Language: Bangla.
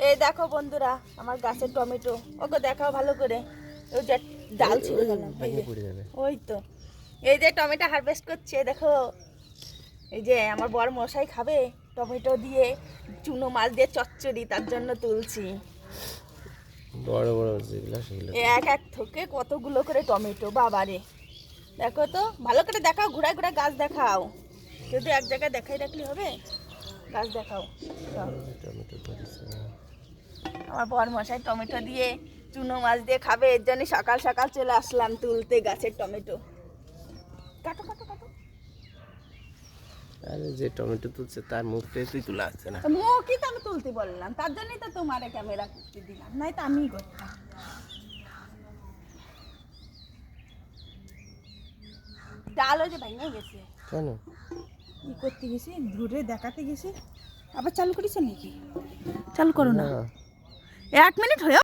এই দেখো বন্ধুরা আমার গাছের টমেটো, ওকে দেখাও ভালো করে। ওই যে ডাল ছিঁড়ে গেলাম, ওই তো এই যে টমেটো হারভেস্ট করছে দেখো। এই যে আমার বর মশাই খাবে টমেটো দিয়ে চুনো মাছ দিয়ে চচ্চড়ি, তার জন্য তুলছি। বড় বড় যেগুলো সেগুলো এক এক থোকে কতগুলো করে টমেটো, বাবারে। দেখো তো ভালো করে দেখাও, ঘুরায় ঘুরায় গাছ দেখাও। যদি এক জায়গায় দেখাই রাখলে হবে, গাছ দেখাও। টমেটো ধরেছে। আমার বর মশাই টমেটো দিয়ে চুনো মাছ দিয়ে খাবে, এর জন্য সকাল সকাল চলে আসলাম তুলতে গাছের টমেটো। কাটো কাটো কাটো। আরে যে টমেটো তুলছে তার মুখটাই তুই তুলে আসছে না। মুখই তো আমি তুলতে বললাম, তার জন্যই তো তোমার ক্যামেরা করতে দিলাম, নাই তো আমিই করতাম। ডাল ওই যে ভেঙে গেছে, কেন? কি করতে গেছি, ঘুরে দেখাতে গেছি। আবার চালু করেছে নাকি? চালু করো না, 1 মিনিট হয়ে